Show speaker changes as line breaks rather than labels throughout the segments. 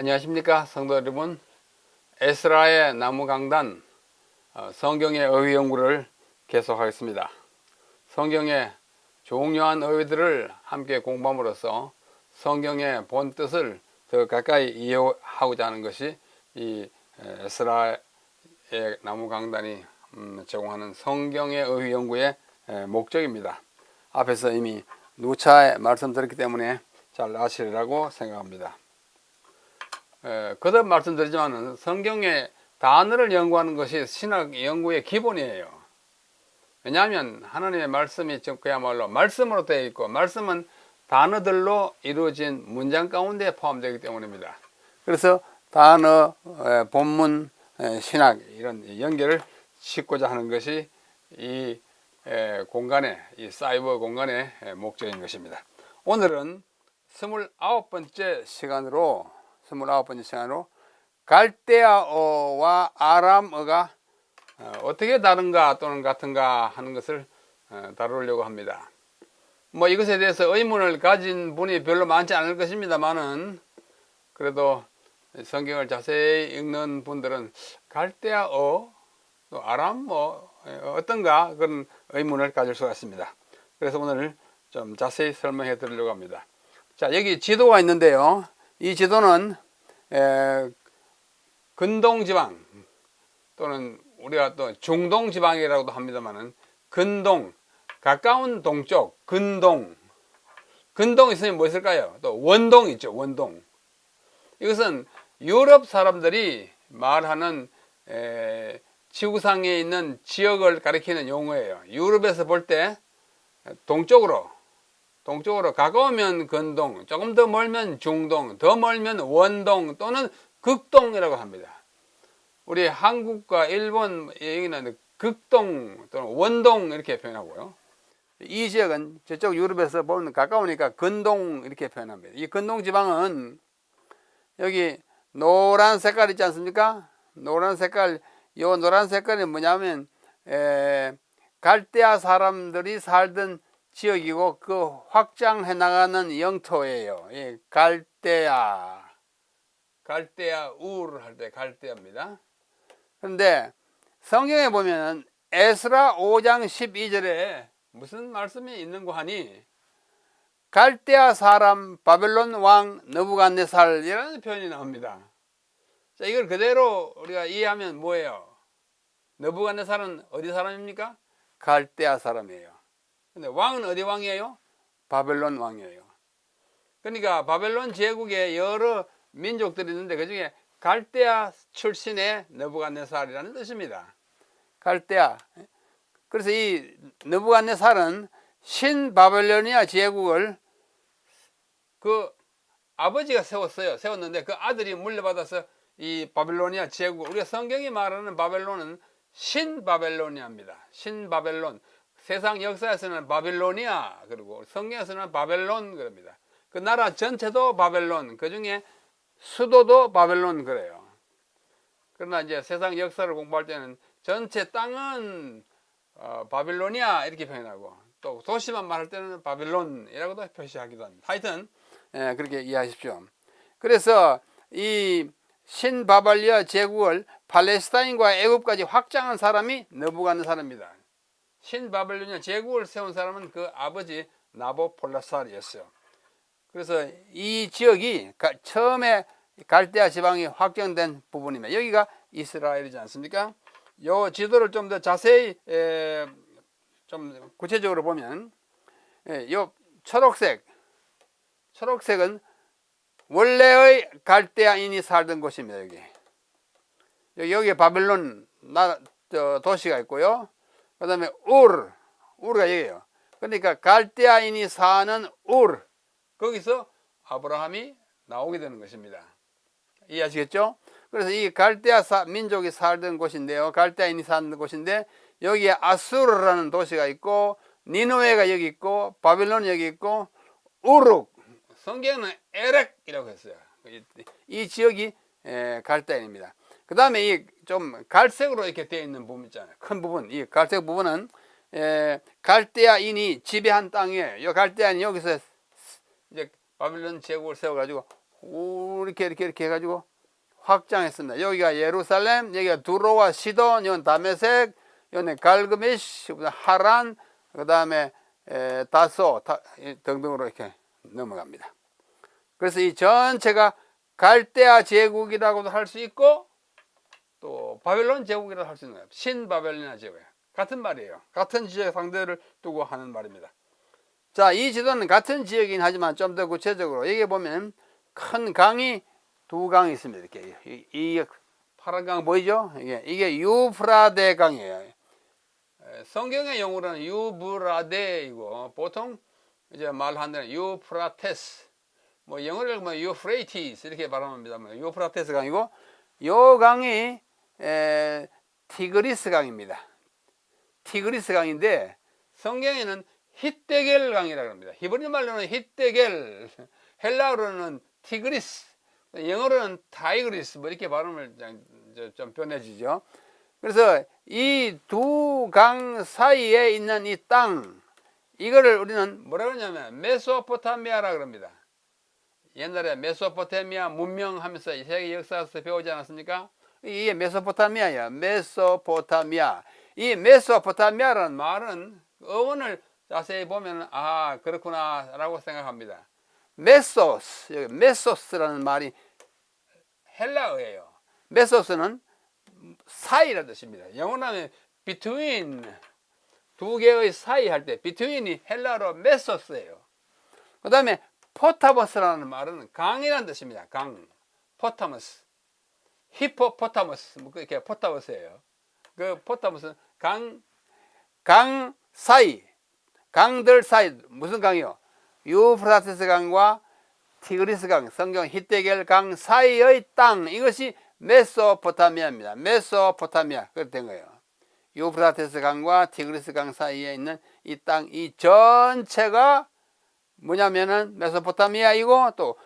안녕하십니까 성도 여러분. 에스라의 나무강단 성경의 어휘 연구를 계속하겠습니다. 성경의 중요한 어휘들을 함께 공부함으로써 성경의 본 뜻을 더 가까이 이해하고자 하는 것이 이 에스라의 나무강단이 제공하는 성경의 어휘 연구의 목적입니다. 앞에서 이미 누차 말씀드렸기 때문에 잘 아시리라고 생각합니다. 거듭 말씀드리지만 성경의 단어를 연구하는 것이 신학 연구의 기본이에요. 왜냐하면 하나님의 말씀이 그야말로 말씀으로 되어 있고 말씀은 단어들로 이루어진 문장 가운데 포함되기 때문입니다. 그래서 단어, 본문, 신학 이런 연결을 짓고자 하는 것이 이 공간의 이 사이버 공간의 목적인 것입니다. 오늘은 29번째 시간으로 갈대아어와 아람어가 어떻게 다른가 또는 같은가 하는 것을 다루려고 합니다. 이것에 대해서 의문을 가진 분이 별로 많지 않을 것입니다만은 그래도 성경을 자세히 읽는 분들은 갈대아어, 또 아람어 어떤가 그런 의문을 가질 수가 있습니다. 그래서 오늘 좀 자세히 설명해 드리려고 합니다. 자, 여기 지도가 있는데요. 이 지도는 근동지방 또는 우리가 또 중동지방이라고도 합니다만은 근동, 가까운 동쪽, 근동 있으면 뭐 있을까요? 또 원동 있죠. 원동. 이것은 유럽 사람들이 말하는 지구상에 있는 지역을 가리키는 용어예요. 유럽에서 볼 때 동쪽으로 가까우면 근동, 조금 더 멀면 중동, 더 멀면 원동 또는 극동이라고 합니다. 우리 한국과 일본 여기는 극동 또는 원동 이렇게 표현하고요. 이 지역은 저쪽 유럽에서 보면 가까우니까 근동 이렇게 표현합니다. 이 근동 지방은 여기 노란 색깔 있지 않습니까? 노란 색깔, 요 노란 색깔이 뭐냐면 갈대아 사람들이 살던 지역이고 그 확장해 나가는 영토예요. 예, 갈대아 울 할 때 갈대아입니다. 그런데 성경에 보면 에스라 5장 12절에 무슨 말씀이 있는고 하니 갈대아 사람 바벨론 왕 느부갓네살이라는 표현이 나옵니다. 자, 이걸 그대로 우리가 이해하면 뭐예요? 느부갓네살은 어디 사람입니까? 갈대아 사람이에요. 근데 왕은 어디 왕이에요? 바벨론 왕이에요. 그러니까 바벨론 제국에 여러 민족들이 있는데 그 중에 갈대아 출신의 느부갓네살이라는 뜻입니다. 갈대아. 그래서 이 느부갓네살은 신바벨로니아 제국을 그 아버지가 세웠는데 그 아들이 물려받아서 이 바벨로니아 제국, 우리가 성경이 말하는 바벨론은 신바벨로니아입니다. 신바벨론. 세상 역사에서는 바빌로니아, 그리고 성경에서는 바벨론 그럽니다. 그 나라 전체도 바벨론, 그 중에 수도도 바벨론 그래요. 그러나 이제 세상 역사를 공부할 때는 전체 땅은 바빌로니아 이렇게 표현하고 또 도시만 말할 때는 바벨론이라고도 표시하기도 합니다. 하여튼 그렇게 이해하십시오. 그래서 이 신바발리아 제국을 팔레스타인과 애굽까지 확장한 사람이 느부갓네살입니다. 신바벨로니아 제국을 세운 사람은 그 아버지 나보폴라살이었어요. 그래서 이 지역이 처음에 갈대아 지방이 확정된 부분입니다. 여기가 이스라엘이지 않습니까? 이 지도를 좀 더 자세히 좀 구체적으로 보면 이 초록색은 원래의 갈대아인이 살던 곳입니다. 여기에 바벨론 도시가 있고요. 그 다음에 우르가 여기에요. 그러니까 갈대아인이 사는 거기서 아브라함이 나오게 되는 것입니다. 이해하시겠죠? 그래서 이 갈대아 민족이 살던 곳인데요. 갈대아인이 사는 곳인데 여기에 아수르라는 도시가 있고 니느웨가 여기 있고 바벨론이 여기 있고 우룩, 성경은 에렉이라고 했어요. 이 지역이 갈대아인입니다. 그 다음에 이 좀 갈색으로 이렇게 되어 있는 부분 있잖아요. 큰 부분, 이 갈색 부분은 갈대아인이 지배한 땅이에요. 이 갈대아인이 여기서 이제 바벨론 제국을 세워가지고 이렇게 해가지고 확장했습니다. 여기가 예루살렘, 여기가 두로와 시돈, 여기는 다메섹, 여기는 갈그미시, 하란, 그 다음에 다소 등등으로 이렇게 넘어갑니다. 그래서 이 전체가 갈대아 제국이라고도 할 수 있고 또 바벨론 제국이라고 할 수 있는 거예요. 신바벨로니아 제국이에요. 같은 말이에요. 같은 지역 상대를 두고 하는 말입니다. 자, 이 지도는 같은 지역이긴 하지만 좀 더 구체적으로 여기 보면 큰 강이 두 강이 있습니다. 이렇게 이 파란 강 보이죠? 이게 유프라데 강이에요. 성경의 용어로는 유브라데이고 보통 이제 말하는 데는 유프라테스, 뭐 영어로 뭐 유프레이티스 이렇게 발음합니다. 유프라테스 강이고 요 강이 티그리스 강입니다. 티그리스 강인데 성경에는 히데겔 강이라고 합니다. 히브리 말로는 히데겔, 헬라어로는 티그리스, 영어로는 타이그리스 뭐 이렇게 발음을 좀 변해지죠. 그래서 이 두 강 사이에 있는 이 땅, 이거를 우리는 뭐라고 하냐면 메소포타미아라고 합니다. 옛날에 메소포타미아 문명하면서 세계 역사에서 배우지 않았습니까? 이게 메소포타미아야. 메소포타미아. 이 메소포타미아라는 말은 어원을 자세히 보면 아 그렇구나 라고 생각합니다. 메소스, 여기 메소스라는 말이 헬라어예요. 메소스는 사이라는 뜻입니다. 영어로는 between, 두 개의 사이 할 때 between이 헬라어로 메소스예요. 그 다음에 포타머스라는 말은 강이라는 뜻입니다. 강, 포타머스, 히포포타머스, 뭐 그렇게 포타머스예요. 그 포타머스는 강 사이, 강들 사이. 무슨 강이요? 유프라테스 강과 티그리스 강, 성경 히데겔 강 사이의 땅, 이것이 메소포타미아입니다. 메소포타미아 그렇게 된 거예요. 유프라테스 강과 티그리스 강 사이에 있는 이 땅, 이 전체가 뭐냐면은 메소포타미아이고 또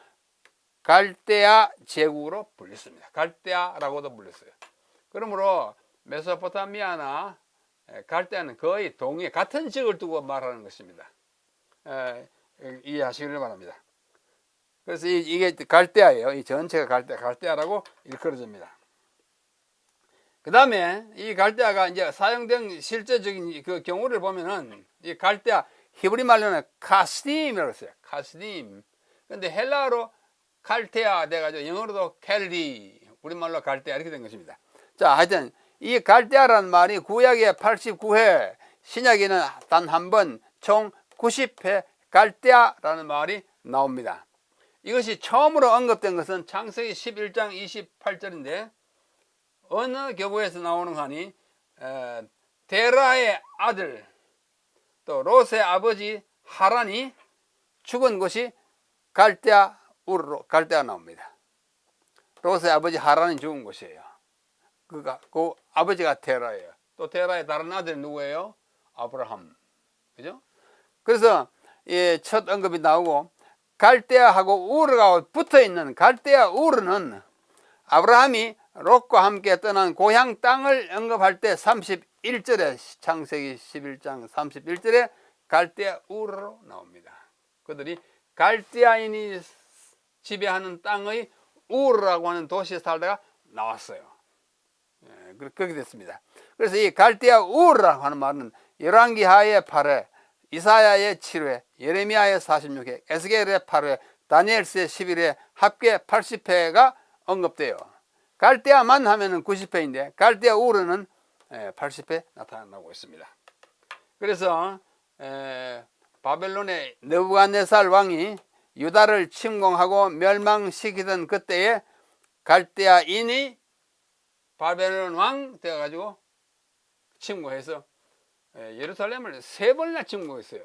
갈대아 제국으로 불렸습니다. 갈대아라고도 불렸어요. 그러므로 메소포타미아나 갈대아는 거의 동해 같은 지역을 두고 말하는 것입니다. 이해하시기를 바랍니다. 그래서 이게 갈대아예요. 이 전체가 갈대아라고 일컬어집니다. 그 다음에 이 갈대아가 이제 사용된 실제적인 그 경우를 보면은 이 갈대아 히브리 말로는 카스딤이라고 했어요. 카스딤. 근데 헬라어로 갈대아 돼가지고 영어로도 켈리, 우리말로 갈대아 이렇게 된 것입니다. 자, 하여튼 이 갈대아라는 말이 구약에 89회, 신약에는 단 한 번, 총 90회 갈대아라는 말이 나옵니다. 이것이 처음으로 언급된 것은 창세기 11장 28절인데 어느 교부에서 나오는 하니 데라의 아들 또 롯의 아버지 하란이 죽은 곳이 갈대아 우르로 갈대아 나옵니다. 롯의 아버지 하란이 죽은 곳이에요. 그 아버지가 데라예요. 또 데라의 다른 아들이 누구예요? 아브라함. 그죠? 그래서 첫 언급이 나오고 갈대아하고 우르가 붙어 있는 갈대아 우르는 아브라함이 롯과 함께 떠난 고향 땅을 언급할 때 31절에 창세기 11장 31절에 갈대아 우르로 나옵니다. 그들이 갈대아인이 지배하는 땅의 우르라고 하는 도시에 살다가 나왔어요. 그렇게 됐습니다. 그래서 이 갈대아 우르라고 하는 말은 열왕기하의 8회, 이사야의 7회, 예레미야의 46회, 에스겔의 8회, 다니엘서의 11회, 합계 80회가 언급돼요. 갈대아만 하면은 90회인데 갈대아 우르는 80회 나타나고 있습니다. 그래서 바벨론의 느부갓네살 왕이 유다를 침공하고 멸망시키던 그때에 갈대아인이 바벨론 왕 되어가지고 침공해서 예루살렘을 3번이나 침공했어요.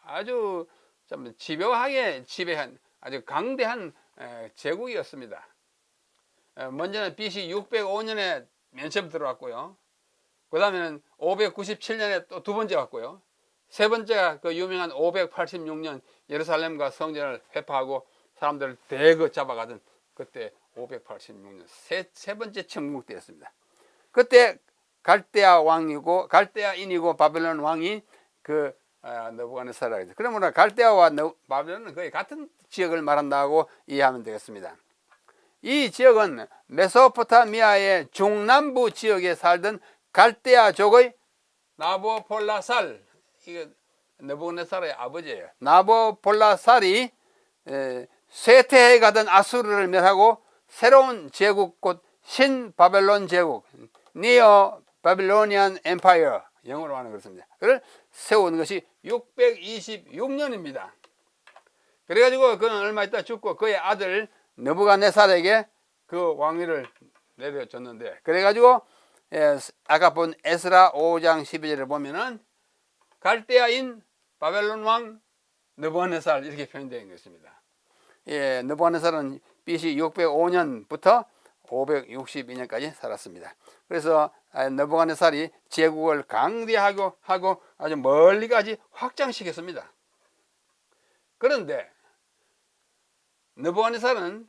아주 좀 집요하게 지배한 아주 강대한 제국이었습니다. 먼저는 BC 605년에 맨 처음 들어왔고요. 그 다음에는 597년에 또 두 번째 왔고요. 세 번째가 그 유명한 586년 예루살렘과 성전을 회파하고 사람들을 대거 잡아가던 그때 586년 세 번째 침공되었습니다. 그때 갈대아 왕이고 갈대아인이고 바벨론 왕이 그 느부갓네살이라고 했죠. 그러므로 갈대아와 바벨론은 거의 같은 지역을 말한다고 이해하면 되겠습니다. 이 지역은 메소포타미아의 중남부 지역에 살던 갈대아족의 나보폴라살, 이거 느부갓네살의 아버지예요. 나보폴라살이 쇠퇴해 가던 아수르를 멸하고 새로운 제국, 곧 신바벨론 제국, 니어 바빌로니안 엠파이어, 영어로 하는 그렇습니다. 그를 세운 것이 626년입니다. 그래가지고 그는 얼마 있다 죽고 그의 아들 느부갓네살에게 그 왕위를 내려줬는데, 그래가지고 아까 본 에스라 5장 12절을 보면은 갈대아인 바벨론 왕 느부갓네살 이렇게 표현되어 있는 것입니다. 느부갓네살은 BC 605년부터 562년까지 살았습니다. 그래서 느부갓네살이 제국을 강대하고 아주 멀리까지 확장시켰습니다. 그런데 느부갓네살은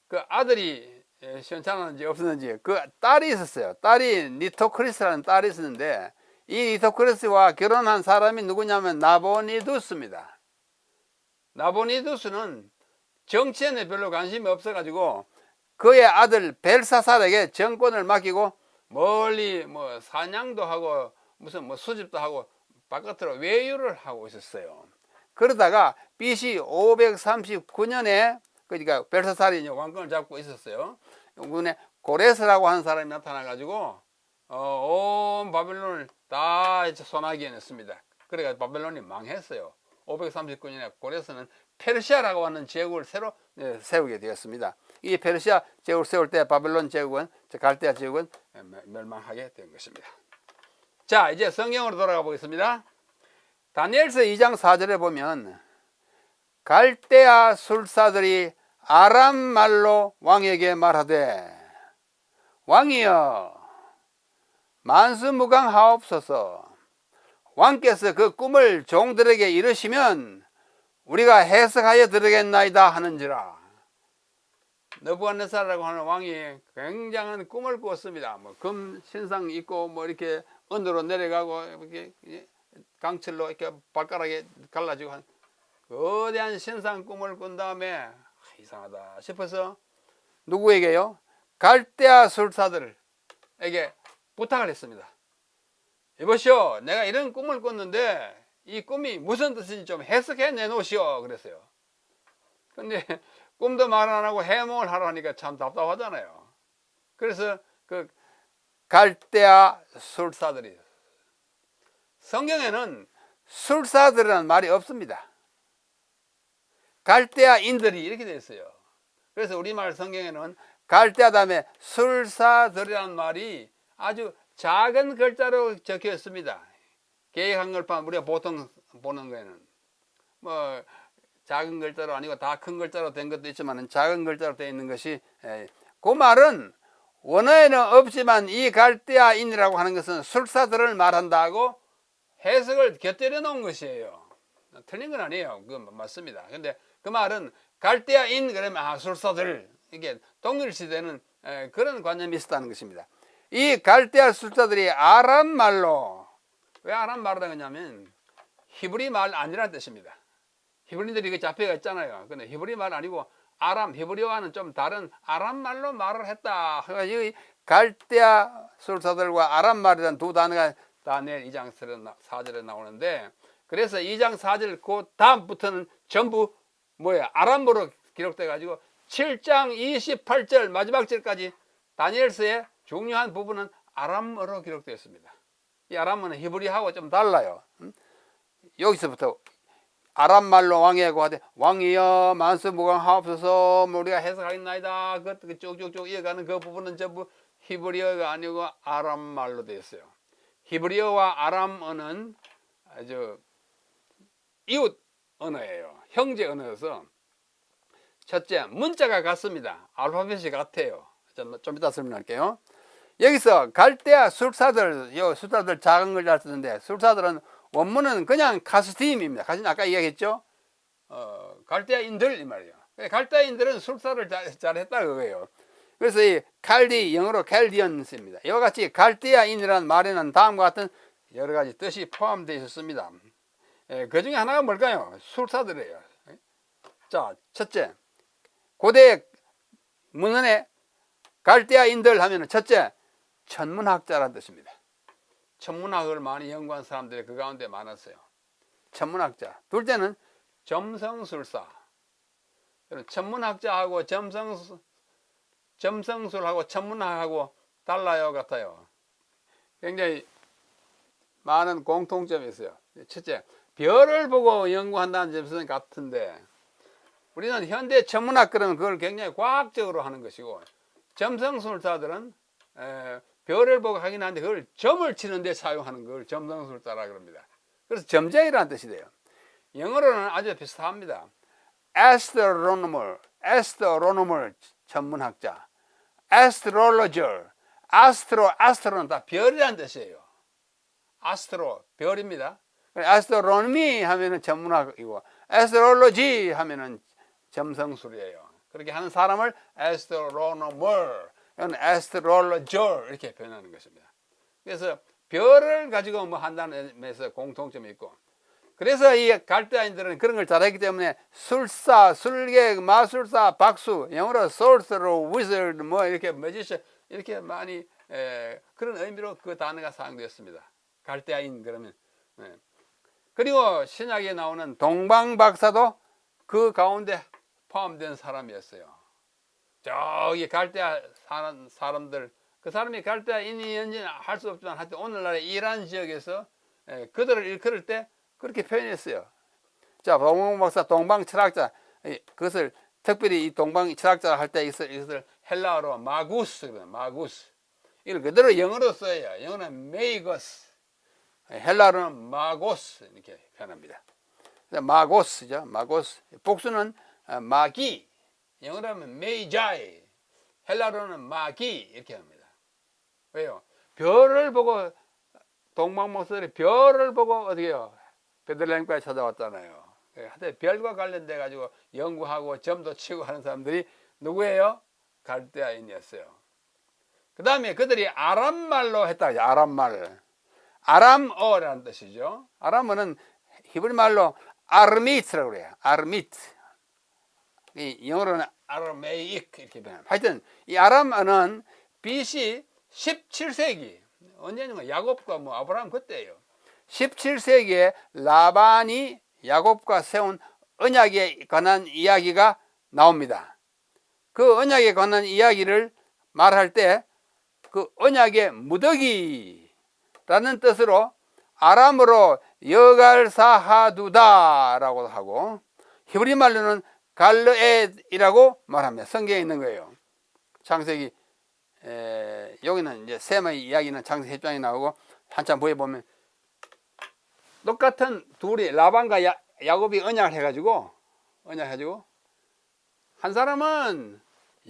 그 아들이 시원찮았는지 없었는지 그 딸이 있었어요. 딸이 니토크리스라는 딸이 있었는데, 이 니토크리스와 결혼한 사람이 누구냐면 나보니두스입니다. 나보니두스는 정치에는 별로 관심이 없어가지고 그의 아들 벨사살에게 정권을 맡기고 멀리 뭐 사냥도 하고 무슨 뭐 수집도 하고 바깥으로 외유를 하고 있었어요. 그러다가 BC 539년에 그러니까 벨사살이 왕권을 잡고 있었어요. 군에 고레스라고 하는 사람이 나타나가지고 온 바벨론을 다 손아귀에 냈습니다. 그래가 바벨론이 망했어요. 539년에 고레스는 페르시아라고 하는 제국을 새로 세우게 되었습니다. 이 페르시아 제국을 세울 때 바벨론 제국은, 갈대아 제국은 멸망하게 된 것입니다. 자, 이제 성경으로 돌아가 보겠습니다. 다니엘서 2장 4절에 보면 갈대아 술사들이 아람 말로 왕에게 말하되, 왕이여 만수무강하옵소서. 왕께서 그 꿈을 종들에게 이르시면 우리가 해석하여 드리겠나이다 하는지라. 느부갓네살이라고 하는 왕이 굉장한 꿈을 꾸었습니다. 뭐 금 신상 있고 뭐 이렇게 언으로 내려가고 이렇게 강철로 이렇게 발가락에 갈라지고 한 거대한 신상 꿈을 꾼 다음에 이상하다 싶어서 누구에게요? 갈대아 술사들에게 부탁을 했습니다. 이보시오, 내가 이런 꿈을 꿨는데 이 꿈이 무슨 뜻인지 좀 해석해 내놓으시오 그랬어요. 근데 꿈도 말 안 하고 해몽을 하라니까 참 답답하잖아요. 그래서 그 갈대아 술사들이, 성경에는 술사들이라는 말이 없습니다. 갈대아인들이 이렇게 되어 있어요. 그래서 우리말 성경에는 갈대아 다음에 술사들이라는 말이 아주 작은 글자로 적혀 있습니다. 개역 한글판 우리가 보통 보는 거에는 뭐 작은 글자로 아니고 다 큰 글자로 된 것도 있지만 작은 글자로 되어 있는 것이, 그 말은 원어에는 없지만 이 갈대아인이라고 하는 것은 술사들을 말한다고 해석을 곁들여 놓은 것이에요. 틀린 건 아니에요. 그건 맞습니다. 근데 그 말은 갈대아인 그러면 술사들, 이게 동일시되는 그런 관념이 있었다는 것입니다. 이 갈대아 술사들이 아람 말로, 왜 아람 말을 하냐면 히브리 말 아니라는 뜻입니다. 히브리들이 그 잡혀가 있잖아요. 근데 히브리 말 아니고 아람, 히브리와는 좀 다른 아람 말로 말을 했다. 그래가지고 갈대아 술사들과 아람 말이라는 두 단어가 다니엘 2장 4절에 나오는데, 그래서 2장 4절 그 다음부터는 전부 뭐예요? 아람어로 기록돼 가지고 7장 28절 마지막 절까지 다니엘서의 중요한 부분은 아람어로 기록되어 있습니다. 이 아람어는 히브리하고 좀 달라요. 여기서부터 아람 말로 왕이라고 하되, 왕이여 만수무강하옵소서, 우리가 해석하겠나이다. 그 쭉쭉쭉 이어가는 그 부분은 전부 히브리어가 아니고 아람 말로 되어 있어요. 히브리어와 아람어는 아주 이웃 언어예요. 형제 언어여서 첫째, 문자가 같습니다. 알파벳이 같아요. 좀 이따 설명할게요. 여기서 갈대아 술사들, 술사들 작은 걸 잘 쓰는데, 술사들은 원문은 그냥 카스팀입니다. 아까 이야기했죠? 갈대아인들 이 말이에요. 갈대아인들은 술사를 잘했다 그거예요. 그래서 이 칼디, 영어로 칼디언스입니다. 이와 같이 갈대아인이라는 말에는 다음과 같은 여러 가지 뜻이 포함되어 있었습니다. 그 중에 하나가 뭘까요? 술사들이에요. 자, 첫째, 고대 문헌에 갈대아인들 하면 첫째, 천문학자라는 뜻입니다. 천문학을 많이 연구한 사람들이 그 가운데 많았어요. 천문학자. 둘째는 점성술사. 천문학자하고 점성술하고 천문학하고 달라요, 같아요. 굉장히 많은 공통점이 있어요. 첫째, 별을 보고 연구한다는 점에서는 같은데, 우리는 현대 천문학 그러면 그걸 굉장히 과학적으로 하는 것이고, 점성술사들은 별을 보고 하긴 하는데 그걸 점을 치는데 사용하는 걸 점성술사라 그럽니다. 그래서 점쟁이라는 뜻이 돼요. 영어로는 아주 비슷합니다. astronomer 천문학자, astrologer, astro는 다 별이라는 뜻이에요. astro 별입니다. astronomy 하면은 천문학이고, astrology 하면은 점성술이에요. 그렇게 하는 사람을 astronomer, astrologer 이렇게 표현하는 것입니다. 그래서 별을 가지고 뭐 한다는 데서 공통점이 있고, 그래서 이 갈대아인들은 그런 걸 잘했기 때문에 술사, 술객, 마술사, 박수, 영어로 sorcerer, wizard, 뭐 이렇게 magician 이렇게 많이 그런 의미로 그 단어가 사용되었습니다. 갈대아인 그러면. 그리고 신약에 나오는 동방박사도 그 가운데 포함된 사람이었어요. 저기 갈대아 사는 사람들, 그 사람이 갈대아인이었는지 할 수 없지만 하여튼 오늘날의 이란 지역에서 그들을 일컬을 때 그렇게 표현했어요. 자, 동방박사, 동방철학자, 그것을 특별히 이 동방철학자 할 때 이것을 헬라어로 마구스, 마구스. 이걸 그대로 영어로 써야, 영어는 메이거스, 헬라어로는 마고스 이렇게 표현합니다. 마고스죠, 마고스. 복수는 마기, 영어로 하면 메이자이, 헬라어로는 마기 이렇게 합니다. 왜요? 별을 보고, 동방목사들이 별을 보고 어떻게요? 베들레헴까지 찾아왔잖아요. 하여튼 별과 관련돼 가지고 연구하고 점도 치고 하는 사람들이 누구예요? 갈대아인이었어요. 그 다음에 그들이 아람말로 했다. 아람말, 아람어라는 뜻이죠. 아람어는 히브리말로 아르미트라고 그래요. 아르미트. 영어로는 아르메이익 이렇게 변합니다. 하여튼 이 아람어는 BC 17세기, 언제냐면 야곱과 뭐 아브라함 그때예요. 17세기에 라반이 야곱과 세운 언약에 관한 이야기가 나옵니다. 그 언약에 관한 이야기를 말할 때 그 언약의 무더기라는 뜻으로 아람어로 여갈사하두다라고 하고, 히브리 말로는 갈르엣이라고 말합니다. 성경에 있는 거예요. 창세기, 여기는 이제 셈의 이야기는 창세기 10장에 나오고, 한참 보여 보면 똑같은 둘이 라반과 야곱이 언약을 해가지고 한 사람은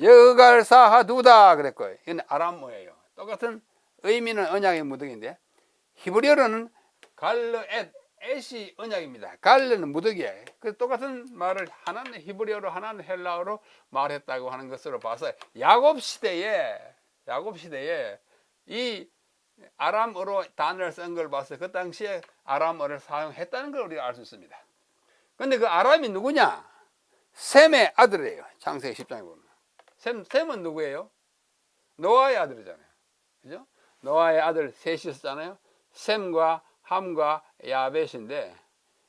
여갈사하두다 그랬고요. 이건 아람어예요. 똑같은 의미는 언약의 무더기인데, 히브리어로는 갈르엣, 엣이 언약입니다. 갈르는 무더기예요. 그 똑같은 말을 하나는 히브리어로 하나는 헬라어로 말했다고 하는 것으로 봐서 야곱 시대에 이 아람어로 단어를 쓴 걸 봐서 그 당시에 아람어를 사용했다는 걸 우리가 알 수 있습니다. 근데 그 아람이 누구냐? 셈의 아들이에요. 창세기 10장에 보면. 셈은 누구예요? 노아의 아들이잖아요. 그죠? 노아의 아들 셋이 있었잖아요. 셈과 함과 야벳인데,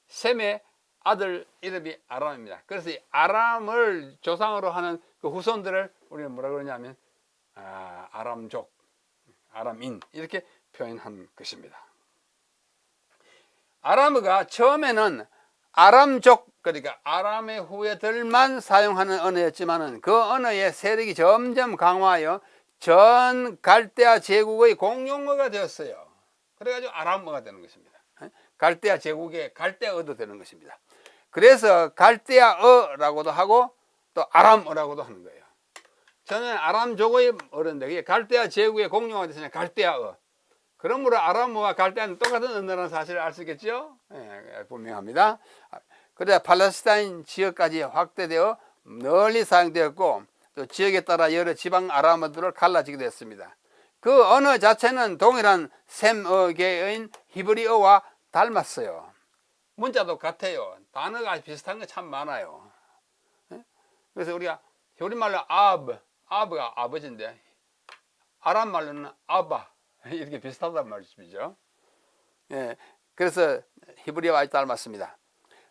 셈의 아들 이름이 아람입니다. 그래서 이 아람을 조상으로 하는 그 후손들을 우리는 뭐라 그러냐면 아람족, 아람인 이렇게 표현한 것입니다. 아람어가 처음에는 아람족, 그러니까 아람의 후예들만 사용하는 언어였지만은 그 언어의 세력이 점점 강화하여 전 갈대아 제국의 공용어가 되었어요. 그래가지고 아람어가 되는 것입니다. 갈대아 제국의 갈대아어도 되는 것입니다. 그래서 갈대아어라고도 하고 또 아람어라고도 하는 거예요. 저는 아람족의 어른데 갈대아 제국의 공용어가 됐으니까 갈대아어. 그러므로 아람어와 갈대아는 똑같은 언어라는 사실을 알 수 있겠죠? 분명합니다. 그래야 팔레스타인 지역까지 확대되어 널리 사용되었고, 또 지역에 따라 여러 지방 아람어들을 갈라지게 됐습니다. 그 언어 자체는 동일한 셈어계인 히브리어와 닮았어요. 문자도 같아요. 단어가 비슷한 거 참 많아요. 그래서 우리가 우리말로 아브가 아버지인데 아람 말로는 아바 이렇게 비슷하단 말이죠. 예, 그래서 히브리어와 아주 닮았습니다.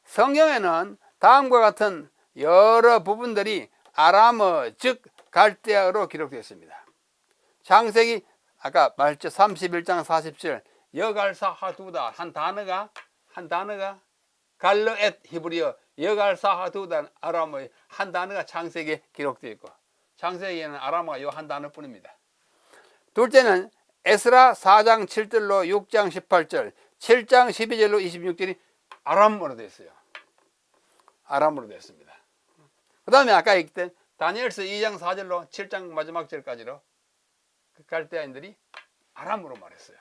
성경에는 다음과 같은 여러 부분들이 아람어 즉 갈대아어로 기록되어 있습니다. 창세기 아까 말했죠. 31장 47 여갈사 하두다 한 단어가 갈르엣 히브리어 여갈사 하두다 아람어의 한 단어가 창세기에 기록되어 있고 창세기에는 아람어가 요 한 단어뿐입니다. 둘째는 에스라 4장 7절로 6장 18절 7장 12절로 26절이 아람어로 되어 있어요. 아람어로 되어 있습니다. 그 다음에 아까 얘기했던 다니엘서 2장 4절로 7장 마지막 절까지로 그 갈대아인들이 아람어로 말했어요.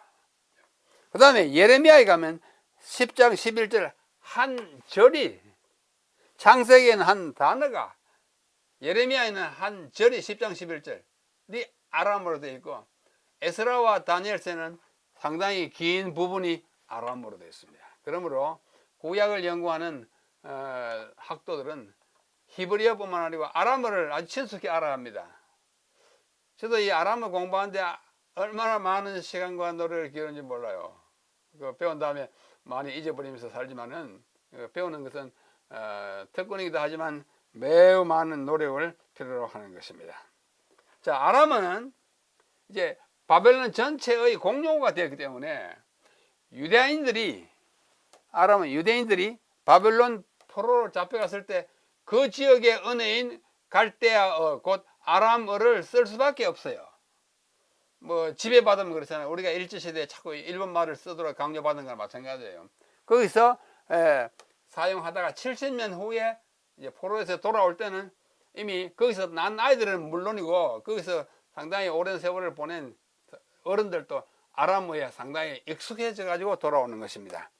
그 다음에 예레미야에 가면 10장 11절 한 절이 창세기에는 한 단어가 예레미야에는 한 절이 10장 11절이 아람어로 되어 있고 에스라와 다니엘서는 상당히 긴 부분이 아람어로 되어 있습니다. 그러므로 구약을 연구하는 학도들은 히브리어뿐만 아니고 아람어를 아주 친숙히 알아야 합니다. 저도 이 아람어 공부하는데 얼마나 많은 시간과 노력을 기울였는지 몰라요. 배운 다음에 많이 잊어버리면서 살지만은 배우는 것은 특권이기도 하지만 매우 많은 노력을 필요로 하는 것입니다. 자, 아람어는 이제 바벨론 전체의 공용어가 되었기 때문에 아람어 유대인들이 바벨론 포로로 잡혀갔을 때 그 지역의 언어인 갈대아어 곧 아람어를 쓸 수밖에 없어요. 뭐 지배받으면 그렇잖아요. 우리가 일제시대에 자꾸 일본 말을 쓰도록 강요받은 거나 마찬가지예요. 거기서 사용하다가 70년 후에 이제 포로에서 돌아올 때는 이미 거기서 난 아이들은 물론이고 거기서 상당히 오랜 세월을 보낸 어른들도 아람어에 상당히 익숙해져 가지고 돌아오는 것입니다.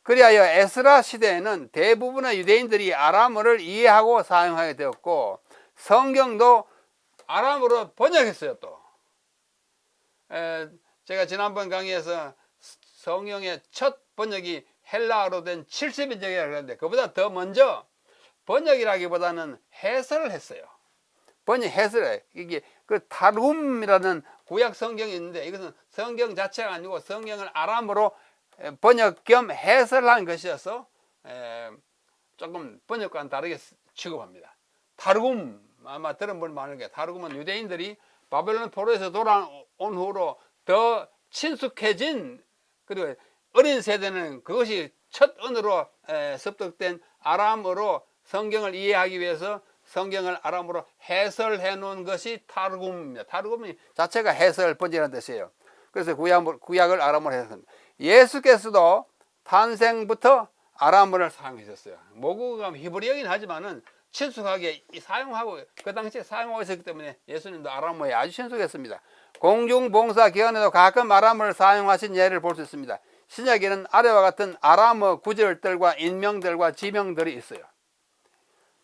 그리하여 에스라 시대에는 대부분의 유대인들이 아람어를 이해하고 사용하게 되었고 성경도 아람어로 번역했어요. 또 제가 지난번 강의에서 성경의 첫 번역이 헬라어로 된 70인역이라고 그랬는데 그보다 더 먼저 번역이라기보다는 해설을 했어요. 해설해. 이게 그 타르굼이라는 구약 성경이 있는데 이것은 성경 자체가 아니고 성경을 아람어로 번역 겸 해설한 것이어서 조금 번역과는 다르게 취급합니다. 타르굼 아마 들어볼 만한 게 타르굼은 유대인들이 바벨론 포로에서 돌아온 후로 더 친숙해진 그리고 어린 세대는 그것이 첫 언어로 습득된 아람어로 성경을 이해하기 위해서 성경을 아람어로 해설해 놓은 것이 타르굼입니다. 타르굼이 자체가 해설 번역이라는 뜻이에요. 그래서 구약을 아람어로 해석합니다. 예수께서도 탄생부터 아람어를 사용하셨어요. 모국어가 히브리어긴 하지만은 친숙하게 사용하고 그 당시에 사용하고 있었기 때문에 예수님도 아람어에 아주 친숙했습니다. 공중봉사 기간에도 가끔 아람어를 사용하신 예를 볼 수 있습니다. 신약에는 아래와 같은 아람어 구절들과 인명들과 지명들이 있어요.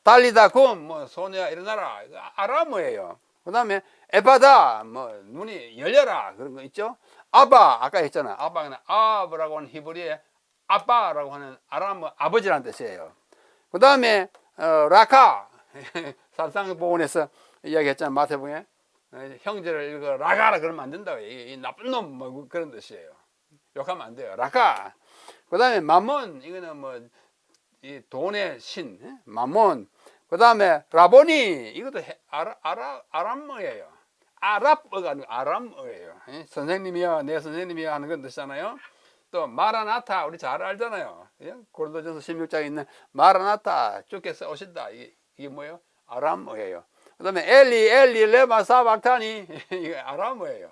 달리다 굼, 소녀야 일어나라, 아람어예요. 그 다음에 에바다, 눈이 열려라, 그런 거 있죠. 아바, 아까 했잖아. 아바는 아브라고 하는 히브리에 아빠라고 하는 아람어 아버지라는 뜻이에요. 그 다음에 라카, 살상보원에서 이야기했잖아. 마태복음에 형제를 읽어 라가라 그러면 안 된다고. 이 나쁜 놈 그런 뜻이에요. 욕하면 안 돼요. 라카. 그 다음에 마몬, 이거는 이 돈의 신, 마몬. 그 다음에 라보니, 이것도 아람어예요. 아랍어가 아니고 아람어예요. 선생님이야, 내 선생님이야 하는 건 뜻이잖아요. 또 마라나타, 우리 잘 알잖아요. 고린도전서 16장에 있는 마라나타, 주께서 오신다. 이게 뭐예요? 아람어예요. 그 다음에 엘리 레마 사박타니, 이게 아람어예요.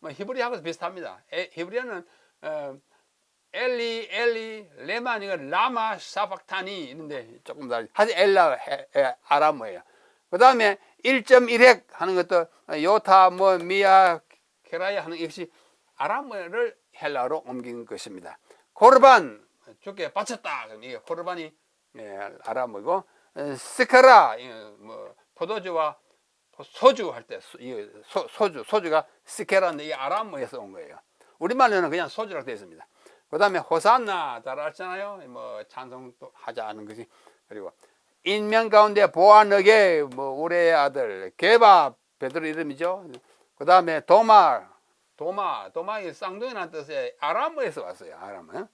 히브리하고 비슷합니다. 히브리어는 엘리 레만 이거 라마 사박타니 있는데 조금 다르지. 하지 아람어예요. 그 다음에 1.1핵 하는 것도 요타 미야 케라야 하는 역시 아람어를 헬라어로 옮긴 것입니다. 코르반 주께 바쳤다. 이게 코르반이 아람어고 스카라 포도주와 소주 할 때 소주가 스케라는 이 아람어에서 온 거예요. 우리말로는 그냥 소주라고 되어 있습니다. 그 다음에 호산나 잘 알잖아요. 뭐 찬송도 하자는 것이. 그리고 인명 가운데 보아너게 뭐 우리의 아들 게바 베드로 이름이죠. 그 다음에 도마이 쌍둥이라는 뜻의 아람어에서 왔어요. 아람어.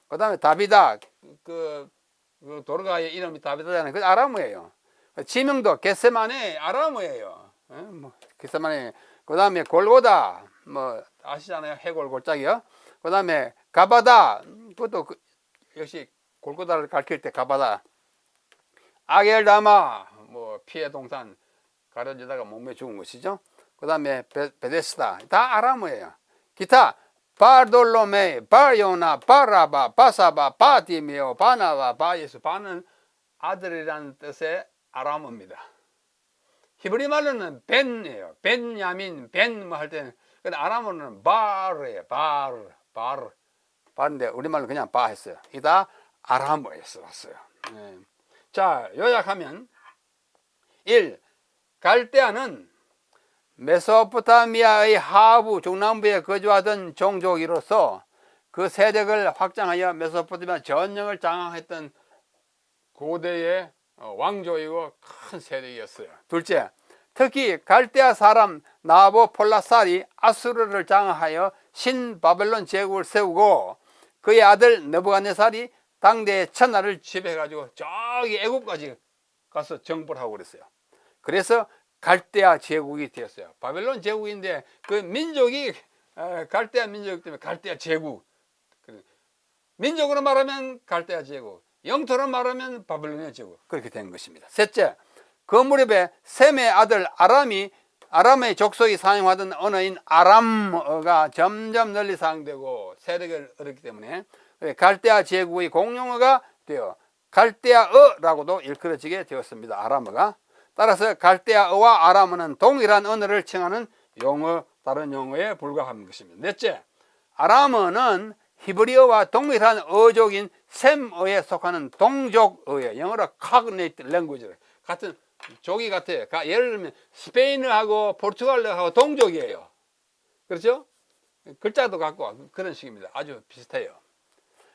그 다음에 다비다 그 도르가의 이름이 다비다잖아요. 그 아람어예요. 지명도 겟세마네 아람어예요. 뭐 겟세마네. 그 다음에 골고다 뭐 아시잖아요. 해골 골짜기요. 그 다음에 가바다 그것도 역시 골고다를 가리킬 때 가바다. 아겔다마 뭐 피해 동산 가려지다가 몸에 죽은 것이죠. 그 다음에 베데스다 다 아람어예요. 기타 바돌로메 바요나 바라바 바사바 바디메오 바나바 바예수 바는 아들이라는 뜻의 아람어입니다. 히브리 말로는 벤이에요. 벤야민 벤 뭐 할 때는 근데 아람어는 바르예요. 바르인데 우리말로 그냥 바 했어요. 이 다 아람어에서 왔어요. 네. 자, 요약하면 1. 갈대아는 메소포타미아의 하부 중남부에 거주하던 종족으로서 그 세력을 확장하여 메소포타미아 전역을 장악했던 고대의 왕조이고 큰 세력이었어요. 둘째, 특히 갈대아 사람 나보폴라살이 아수르를 장악하여 신바벨론 제국을 세우고 그의 아들 느부갓네살이 당대의 천하를 지배해가지고 저기 애국까지 가서 정벌 하고 그랬어요. 그래서 갈대아 제국이 되었어요. 바벨론 제국인데 그 민족이 갈대아 민족 때문에 갈대아 제국. 민족으로 말하면 갈대아 제국, 영토로 말하면 바벨론의 제국. 그렇게 된 것입니다. 셋째, 그 무렵에 셈의 아들 아람의 족속이 사용하던 언어인 아람어가 점점 널리 사용되고 세력을 얻었기 때문에 갈대아 제국의 공용어가 되어 갈대아어라고도 일컬어지게 되었습니다. 아람어가. 따라서 갈대아어와 아람어는 동일한 언어를 칭하는 용어, 다른 용어에 불과한 것입니다. 넷째, 아람어는 히브리어와 동일한 어족인 셈어에 속하는 동족어예요. 영어로 cognate language, 같은 족이 같아요. 예를 들면 스페인어하고 포르투갈어하고 동족이에요. 그렇죠? 글자도 같고 그런 식입니다. 아주 비슷해요.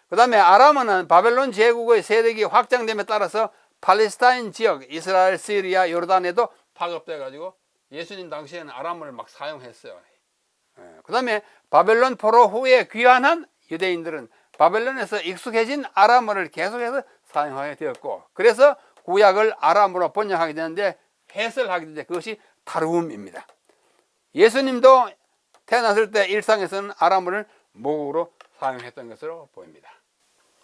그 다음에 아람어는 바벨론 제국의 세력이 확장됨에 따라서 팔레스타인 지역, 이스라엘, 시리아, 요르단에도 파급돼 가지고 예수님 당시에는 아람어를 막 사용했어요. 그 다음에 바벨론 포로 후에 귀환한 유대인들은 바벨론에서 익숙해진 아람어를 계속해서 사용하게 되었고, 그래서 구약을 아람어로 번역하게 되는데 해설하게 되는데 그것이 타르움입니다. 예수님도 태어났을 때 일상에서는 아람어를 모국어로 사용했던 것으로 보입니다.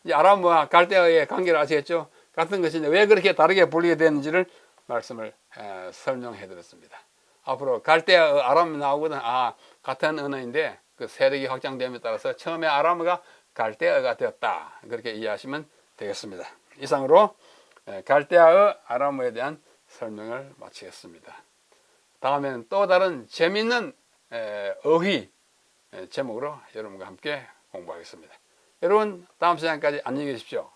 이제 아람어와 갈대아의 관계를 아시겠죠? 같은 것인데 왜 그렇게 다르게 불리게 되는지를 말씀을 설명해 드렸습니다. 앞으로 갈대아 아람어 나오거든. 같은 언어인데 그 세력이 확장됨에 따라서 처음에 아람어가 갈대아가 되었다, 그렇게 이해하시면 되겠습니다. 이상으로 갈대아어 아람어에 대한 설명을 마치겠습니다. 다음에는 또 다른 재미있는 어휘 제목으로 여러분과 함께 공부하겠습니다. 여러분, 다음 시간까지 안녕히 계십시오.